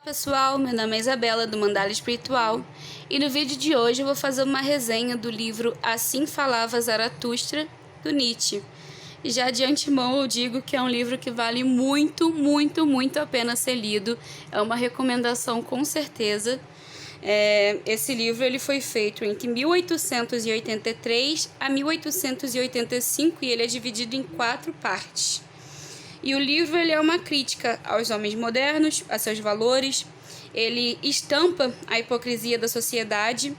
Pessoal, meu nome é Isabela do Mandala Espiritual e no vídeo de hoje eu vou fazer uma resenha do livro Assim Falava Zaratustra, do Nietzsche. E já de antemão eu digo que é um livro que vale muito, muito, muito a pena ser lido. É uma recomendação com certeza. Esse livro ele foi feito entre 1883 a 1885 e ele é dividido em 4 partes. E o livro ele é uma crítica aos homens modernos, a seus valores. Ele estampa a hipocrisia da sociedade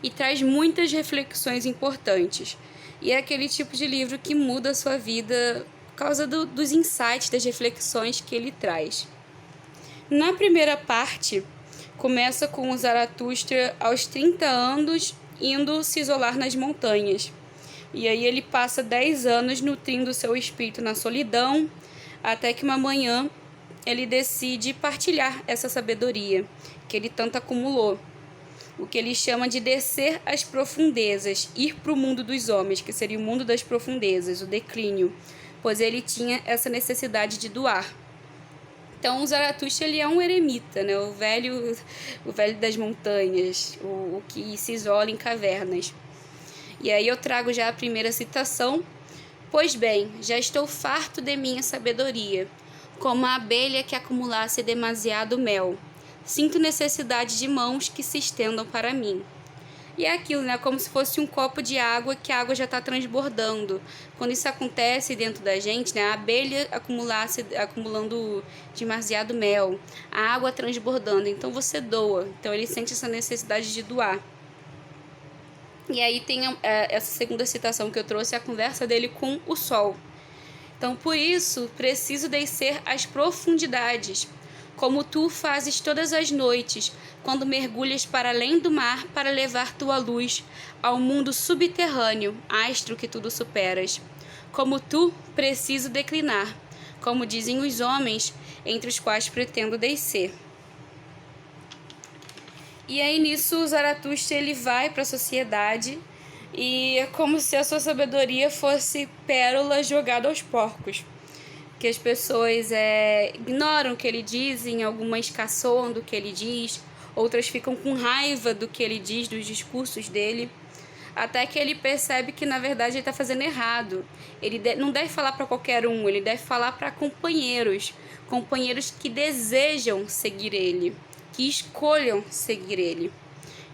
e traz muitas reflexões importantes. E é aquele tipo de livro que muda a sua vida por causa dos insights, das reflexões que ele traz. Na primeira parte, começa com o Zaratustra aos 30 anos indo se isolar nas montanhas. E aí ele passa 10 anos nutrindo seu espírito na solidão, até que uma manhã ele decide partilhar essa sabedoria que ele tanto acumulou. O que ele chama de descer às profundezas, ir para o mundo dos homens, que seria o mundo das profundezas, o declínio, pois ele tinha essa necessidade de doar. Então o Zaratustra ele é um eremita, né? o velho das montanhas, o que se isola em cavernas. E aí eu trago já a primeira citação. Pois bem, já estou farto de minha sabedoria, como a abelha que acumulasse demasiado mel. Sinto necessidade de mãos que se estendam para mim. E é aquilo, né? Como se fosse um copo de água que a água já está transbordando. Quando isso acontece dentro da gente, né? A abelha acumulando demasiado mel, a água transbordando. Então você doa. Então ele sente essa necessidade de doar. E aí tem essa segunda citação que eu trouxe, a conversa dele com o sol. Então, por isso, preciso descer às profundidades, como tu fazes todas as noites, quando mergulhas para além do mar para levar tua luz ao mundo subterrâneo, astro que tudo superas. Como tu, preciso declinar, como dizem os homens, entre os quais pretendo descer. E aí nisso o Zaratustra ele vai para a sociedade e é como se a sua sabedoria fosse pérola jogada aos porcos. Que as pessoas ignoram o que ele diz, algumas caçoam do que ele diz, outras ficam com raiva do que ele diz, dos discursos dele, até que ele percebe que na verdade ele está fazendo errado. Ele não deve falar para qualquer um, ele deve falar para companheiros que desejam seguir ele, que escolham seguir ele.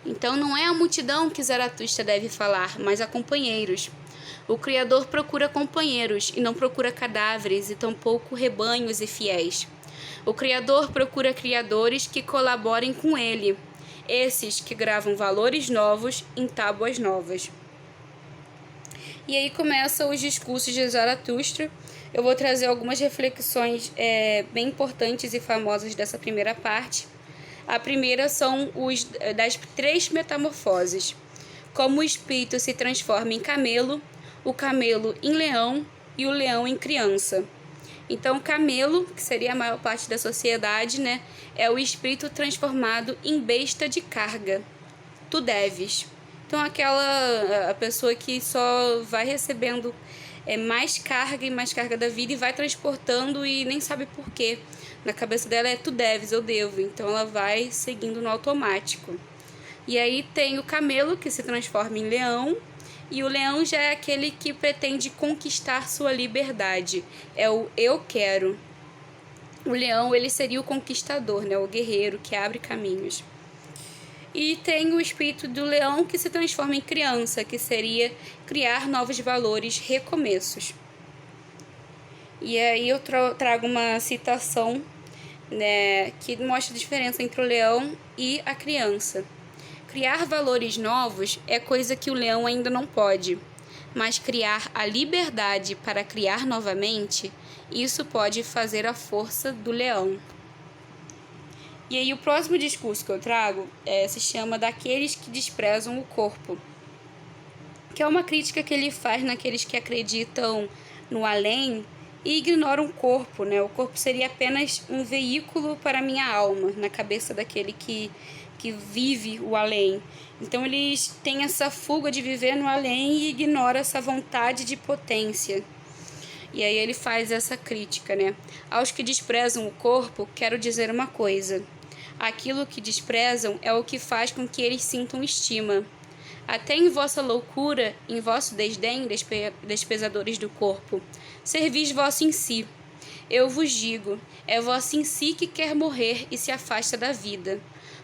Então não é a multidão que Zaratustra deve falar, mas a companheiros. O Criador procura companheiros e não procura cadáveres e tampouco rebanhos e fiéis. O Criador procura criadores que colaborem com ele, esses que gravam valores novos em tábuas novas. E aí começam os discursos de Zaratustra. Eu vou trazer algumas reflexões bem importantes e famosas dessa primeira parte. A primeira são das 3 metamorfoses. Como o espírito se transforma em camelo, o camelo em leão e o leão em criança. Então, o camelo, que seria a maior parte da sociedade, né, é o espírito transformado em besta de carga. Tu deves. Então, a pessoa que só vai recebendo mais carga e mais carga da vida e vai transportando e nem sabe por quê. Na cabeça dela tu deves, eu devo. Então ela vai seguindo no automático. E aí tem o camelo que se transforma em leão. E o leão já é aquele que pretende conquistar sua liberdade. É o eu quero. O leão ele seria o conquistador, né? O guerreiro que abre caminhos. E tem o espírito do leão que se transforma em criança, que seria criar novos valores, recomeços. E aí eu trago uma citação, né, que mostra a diferença entre o leão e a criança. Criar valores novos é coisa que o leão ainda não pode, mas criar a liberdade para criar novamente, isso pode fazer a força do leão. E aí o próximo discurso que eu trago se chama Daqueles que desprezam o corpo, que é uma crítica que ele faz naqueles que acreditam no além e ignoram o corpo, né? O corpo seria apenas um veículo para a minha alma, na cabeça daquele que vive o além. Então eles têm essa fuga de viver no além e ignoram essa vontade de potência. E aí ele faz essa crítica, né? Aos que desprezam o corpo, quero dizer uma coisa. Aquilo que desprezam é o que faz com que eles sintam estima. Até em vossa loucura, em vosso desdém, desprezadores do corpo, servis vosso em si. Eu vos digo, é vosso em si que quer morrer e se afasta da vida.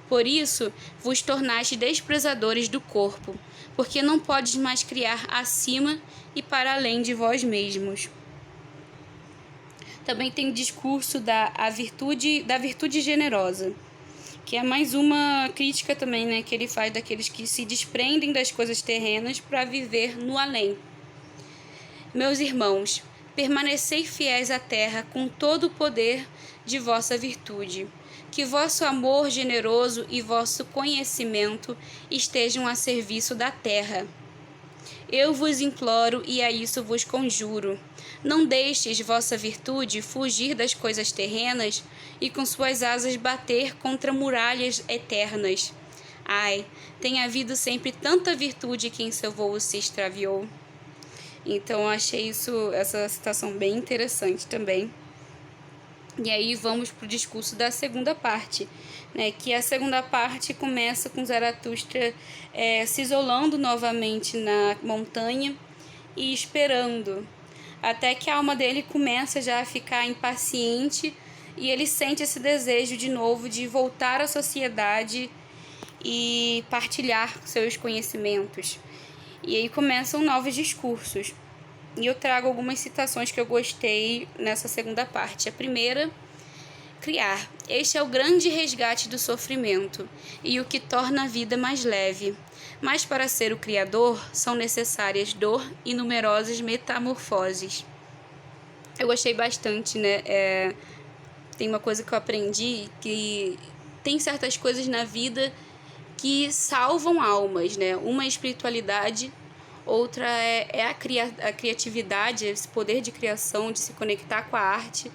Por isso vos tornaste desprezadores do corpo, porque não podes mais criar acima e para além de vós mesmos. Também tem o discurso da virtude generosa, que é mais uma crítica também, né, que ele faz daqueles que se desprendem das coisas terrenas para viver no além. Meus irmãos, permanecei fiéis à terra com todo o poder de vossa virtude. Que vosso amor generoso e vosso conhecimento estejam a serviço da terra. Eu vos imploro e a isso vos conjuro. Não deixeis vossa virtude fugir das coisas terrenas e com suas asas bater contra muralhas eternas. Ai, tem havido sempre tanta virtude que em seu voo se extraviou. Então eu achei essa citação bem interessante também. E aí vamos para o discurso da segunda parte, né? Que a segunda parte começa com Zaratustra se isolando novamente na montanha e esperando, até que a alma dele começa já a ficar impaciente e ele sente esse desejo de novo de voltar à sociedade e partilhar seus conhecimentos. E aí começam novos discursos. E eu trago algumas citações que eu gostei nessa segunda parte. A primeira, criar. Este é o grande resgate do sofrimento e o que torna a vida mais leve. Mas para ser o Criador, são necessárias dor e numerosas metamorfoses. Eu gostei bastante, né? Tem uma coisa que eu aprendi, que tem certas coisas na vida que salvam almas, né? Uma é a espiritualidade, outra é a criatividade, esse poder de criação, de se conectar com a arte,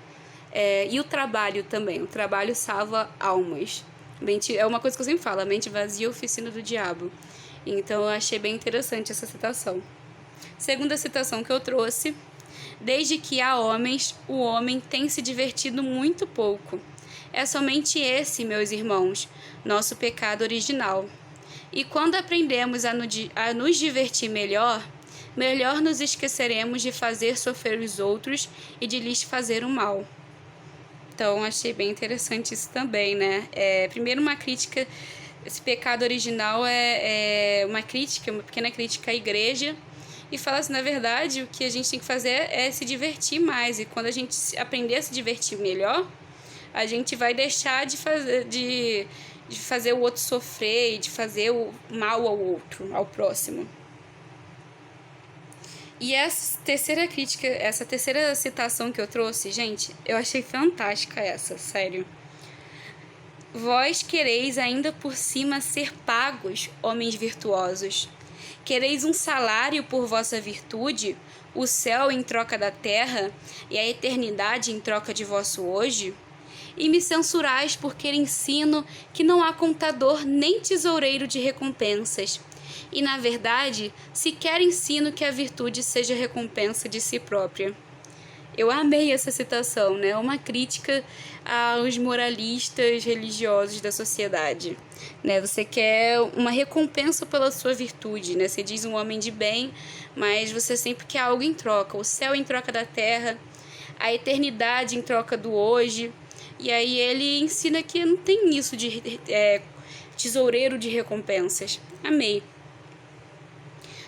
e o trabalho também. O trabalho salva almas. É uma coisa que eu sempre falo, a mente vazia é a oficina do diabo. Então eu achei bem interessante essa citação. Segunda citação que eu trouxe: desde que há homens, o homem tem se divertido muito pouco. É somente esse, meus irmãos, nosso pecado original. E quando aprendemos a nos divertir melhor nos esqueceremos de fazer sofrer os outros e de lhes fazer o mal. Então, achei bem interessante isso também, né? Primeiro, uma crítica, esse pecado original é uma pequena crítica à igreja, e fala assim, na verdade, o que a gente tem que fazer é se divertir mais, e quando a gente aprender a se divertir melhor, a gente vai deixar de fazer o outro sofrer e de fazer o mal ao outro, ao próximo. E essa terceira citação que eu trouxe, gente, eu achei fantástica essa, sério. Vós quereis ainda por cima ser pagos, homens virtuosos. Quereis um salário por vossa virtude, o céu em troca da terra e a eternidade em troca de vosso hoje? E me censurais porque ensino que não há contador nem tesoureiro de recompensas. E, na verdade, sequer ensino que a virtude seja recompensa de si própria. Eu amei essa citação, né? Uma crítica aos moralistas religiosos da sociedade, né? Você quer uma recompensa pela sua virtude, né? Você diz um homem de bem, mas você sempre quer algo em troca. O céu em troca da terra, a eternidade em troca do hoje. E aí ele ensina que não tem isso de tesoureiro de recompensas. Amei.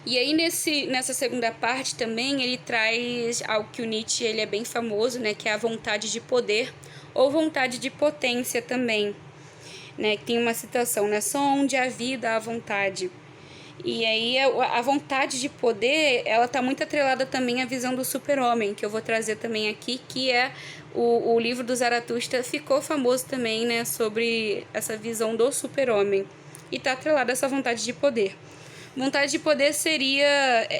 E aí nessa segunda parte também ele traz algo que o Nietzsche ele é bem famoso, né, que é a vontade de poder ou vontade de potência também, né, que tem uma citação, né, só onde há vida há vontade. E aí a vontade de poder, ela está muito atrelada também à visão do super-homem, que eu vou trazer também aqui, que é o livro do Zaratustra, ficou famoso também, né, sobre essa visão do super-homem. E está atrelada a essa vontade de poder. Vontade de poder seria,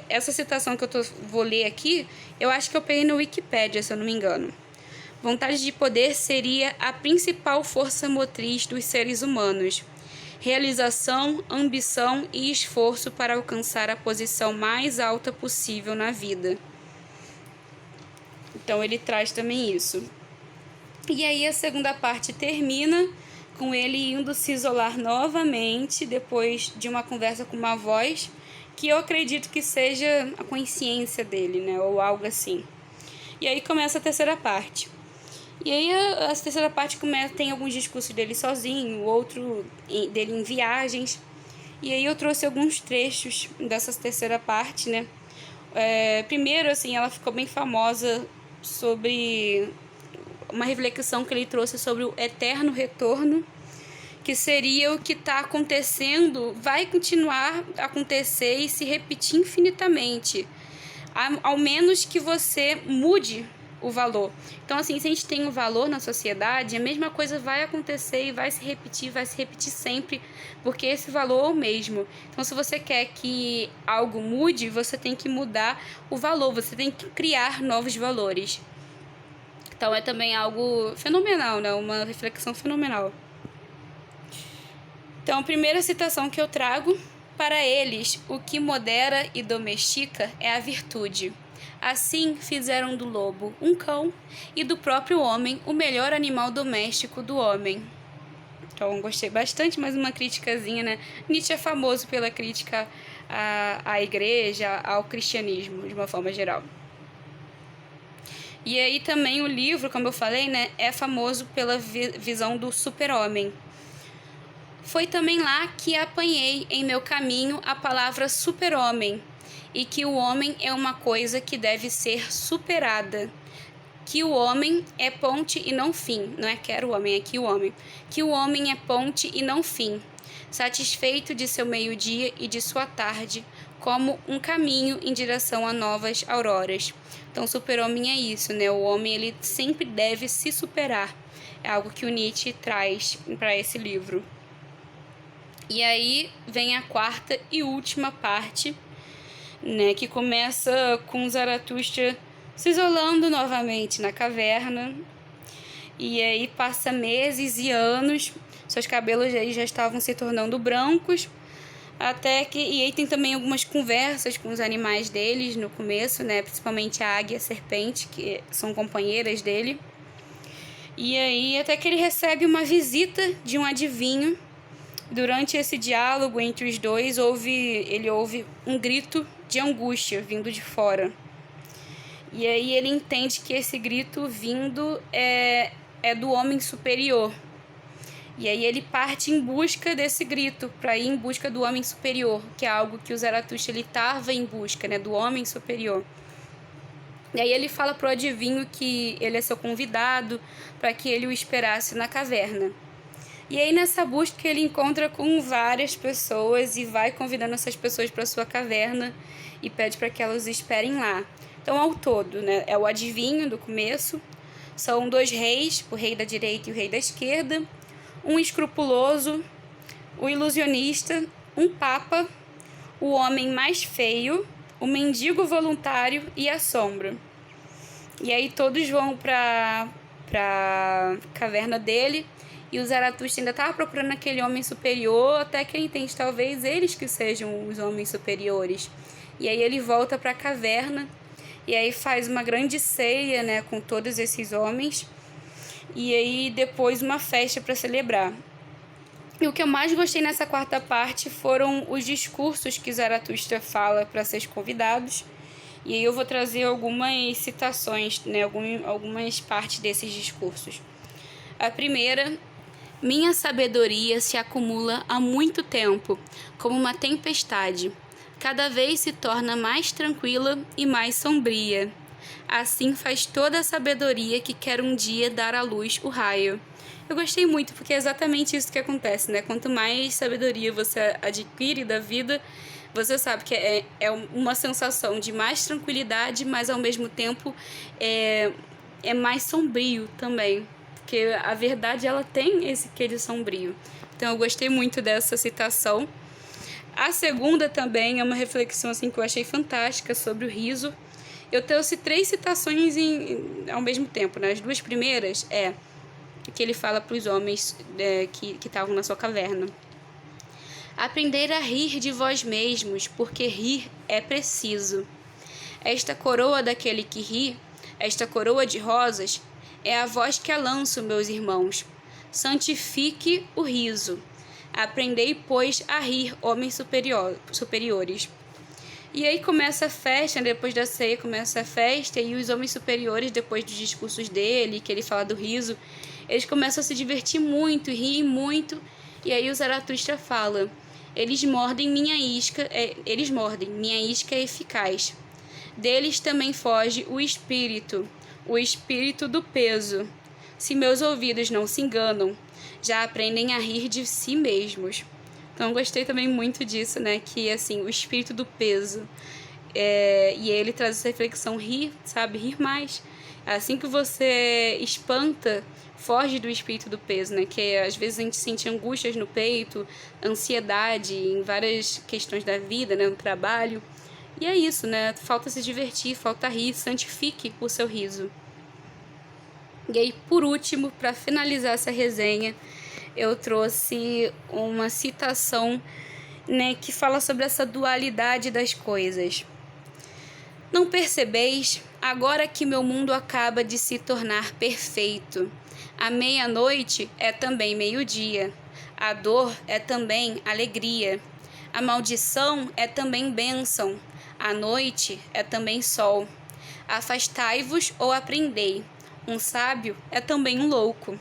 essa citação que vou ler aqui, eu acho que eu peguei no Wikipédia, se eu não me engano. Vontade de poder seria a principal força motriz dos seres humanos. Realização, ambição e esforço para alcançar a posição mais alta possível na vida. Então ele traz também isso. E aí a segunda parte termina com ele indo se isolar novamente depois de uma conversa com uma voz que eu acredito que seja a consciência dele, né, ou algo assim. E aí começa a terceira parte. E aí a terceira parte tem alguns discursos dele sozinho, outro dele em viagens. E aí eu trouxe alguns trechos dessa terceira parte, né? Primeiro, assim, ela ficou bem famosa sobre uma reflexão que ele trouxe sobre o eterno retorno, que seria o que está acontecendo, vai continuar a acontecer e se repetir infinitamente, ao menos que você mude o valor. Então, assim, se a gente tem um valor na sociedade, a mesma coisa vai acontecer e vai se repetir sempre, porque esse valor é o mesmo. Então, se você quer que algo mude, você tem que mudar o valor, você tem que criar novos valores. Então, é também algo fenomenal, né? Uma reflexão fenomenal. Então, a primeira citação que eu trago: para eles, o que modera e domestica é a virtude. Assim fizeram do lobo um cão e do próprio homem o melhor animal doméstico do homem. Então, gostei bastante, mais uma criticazinha, né? Nietzsche é famoso pela crítica à igreja, ao cristianismo, de uma forma geral. E aí também o livro, como eu falei, né, é famoso pela visão do super-homem. Foi também lá que apanhei em meu caminho a palavra super-homem, e que o homem é uma coisa que deve ser superada, que o homem é ponte e não fim, não é quero o homem, é que o homem é ponte e não fim, satisfeito de seu meio-dia e de sua tarde, como um caminho em direção a novas auroras. Então, super-homem é isso, né? O homem, ele sempre deve se superar. É algo que o Nietzsche traz para esse livro. E aí vem a quarta e última parte, né, que começa com Zaratustra se isolando novamente na caverna. E aí passa meses e anos, seus cabelos aí já estavam se tornando brancos, até que... E aí tem também algumas conversas com os animais deles no começo, né, principalmente a águia e a serpente, que são companheiras dele. E aí até que ele recebe uma visita de um adivinho. Durante esse diálogo entre os dois, ele ouve um grito de angústia vindo de fora. E aí ele entende que esse grito vindo é do homem superior. E aí ele parte em busca desse grito, para ir em busca do homem superior, que é algo que o Zaratustra ele estava em busca, né, do homem superior. E aí ele fala pro adivinho que ele é seu convidado, para que ele o esperasse na caverna. E aí nessa busca ele encontra com várias pessoas e vai convidando essas pessoas para sua caverna e pede para que elas esperem lá. Então, ao todo, né, é o adivinho do começo, são 2 reis, o rei da direita e o rei da esquerda, um escrupuloso, o ilusionista, um papa, o homem mais feio, o mendigo voluntário e a sombra. E aí todos vão para a caverna dele. E o Zaratustra ainda estava procurando aquele homem superior, até que ele entende, talvez eles que sejam os homens superiores. E aí ele volta para a caverna, e aí faz uma grande ceia, né, com todos esses homens. E aí depois uma festa para celebrar. E o que eu mais gostei nessa quarta parte foram os discursos que Zaratustra fala para seus convidados. E aí eu vou trazer algumas citações, né, algumas partes desses discursos. A primeira: minha sabedoria se acumula há muito tempo, como uma tempestade. Cada vez se torna mais tranquila e mais sombria. Assim faz toda a sabedoria que quer um dia dar à luz o raio. Eu gostei muito, porque é exatamente isso que acontece, né? Quanto mais sabedoria você adquire da vida, você sabe que é uma sensação de mais tranquilidade, mas ao mesmo tempo é mais sombrio também. Porque a verdade, ela tem esse quê de sombrio. Então eu gostei muito dessa citação. A segunda também é uma reflexão assim, que eu achei fantástica sobre o riso. Eu trouxe 3 citações ao mesmo tempo, né? As 2 primeiras é que ele fala para os homens que estavam na sua caverna. Aprender a rir de vós mesmos, porque rir é preciso. Esta coroa daquele que ri, esta coroa de rosas, é a voz que a lanço, meus irmãos. santifique o riso. Aprendei, pois, a rir, homens superiores. E aí começa a festa, depois da ceia começa a festa, e os homens superiores, depois dos discursos dele, que ele fala do riso, eles começam a se divertir muito, rir muito, e aí o Zaratustra fala: eles mordem, minha isca é eficaz. Deles também foge o espírito do peso. Se meus ouvidos não se enganam, já aprendem a rir de si mesmos. Então, gostei também muito disso, né? Que, assim, o espírito do peso. E ele traz essa reflexão, rir, sabe? Rir mais. Assim que você espanta, foge do espírito do peso, né? Que às vezes a gente sente angústias no peito, ansiedade em várias questões da vida, né? No trabalho. E é isso, né? Falta se divertir, falta rir, santifique o seu riso. E aí, por último, para finalizar essa resenha, eu trouxe uma citação, né, que fala sobre essa dualidade das coisas. Não percebeis, agora que meu mundo acaba de se tornar perfeito. A meia-noite é também meio-dia. A dor é também alegria. A maldição é também bênção. A noite é também sol. Afastai-vos ou aprendei. Um sábio é também um louco.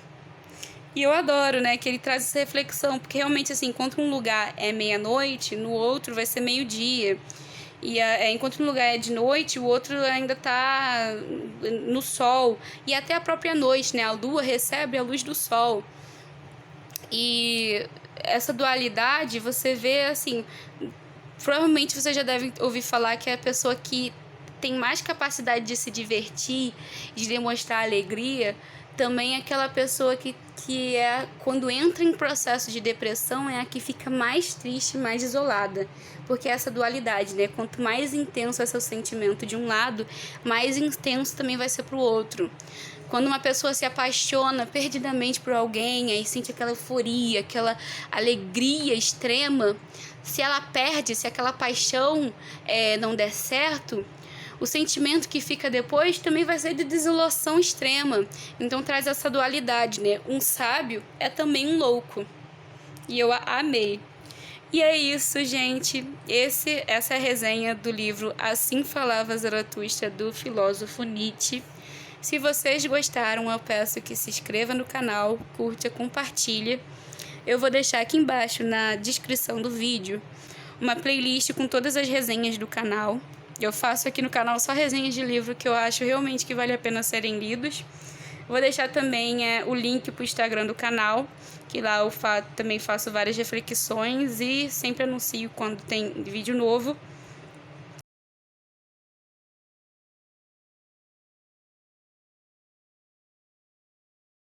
E eu adoro, né, que ele traz essa reflexão, porque realmente, assim, enquanto um lugar é meia-noite, no outro vai ser meio-dia. E enquanto um lugar é de noite, o outro ainda tá no sol. E até a própria noite, né, a lua recebe a luz do sol. E essa dualidade, você vê, assim, provavelmente você já deve ouvir falar que é a pessoa que tem mais capacidade de se divertir, de demonstrar alegria, também é aquela pessoa que quando entra em processo de depressão, é a que fica mais triste, mais isolada. Porque é essa dualidade, né? Quanto mais intenso é seu sentimento de um lado, mais intenso também vai ser pro outro. Quando uma pessoa se apaixona perdidamente por alguém, aí sente aquela euforia, aquela alegria extrema, se ela perde, se aquela paixão não der certo, o sentimento que fica depois também vai ser de desolação extrema. Então traz essa dualidade, né? Um sábio é também um louco. E eu amei. E é isso, gente. Essa é a resenha do livro Assim Falava Zaratustra, do filósofo Nietzsche. Se vocês gostaram, eu peço que se inscreva no canal, curta, compartilha. Eu vou deixar aqui embaixo na descrição do vídeo uma playlist com todas as resenhas do canal. Eu faço aqui no canal só resenhas de livro que eu acho realmente que vale a pena serem lidos. Vou deixar também o link para o Instagram do canal, que lá eu também faço várias reflexões e sempre anuncio quando tem vídeo novo.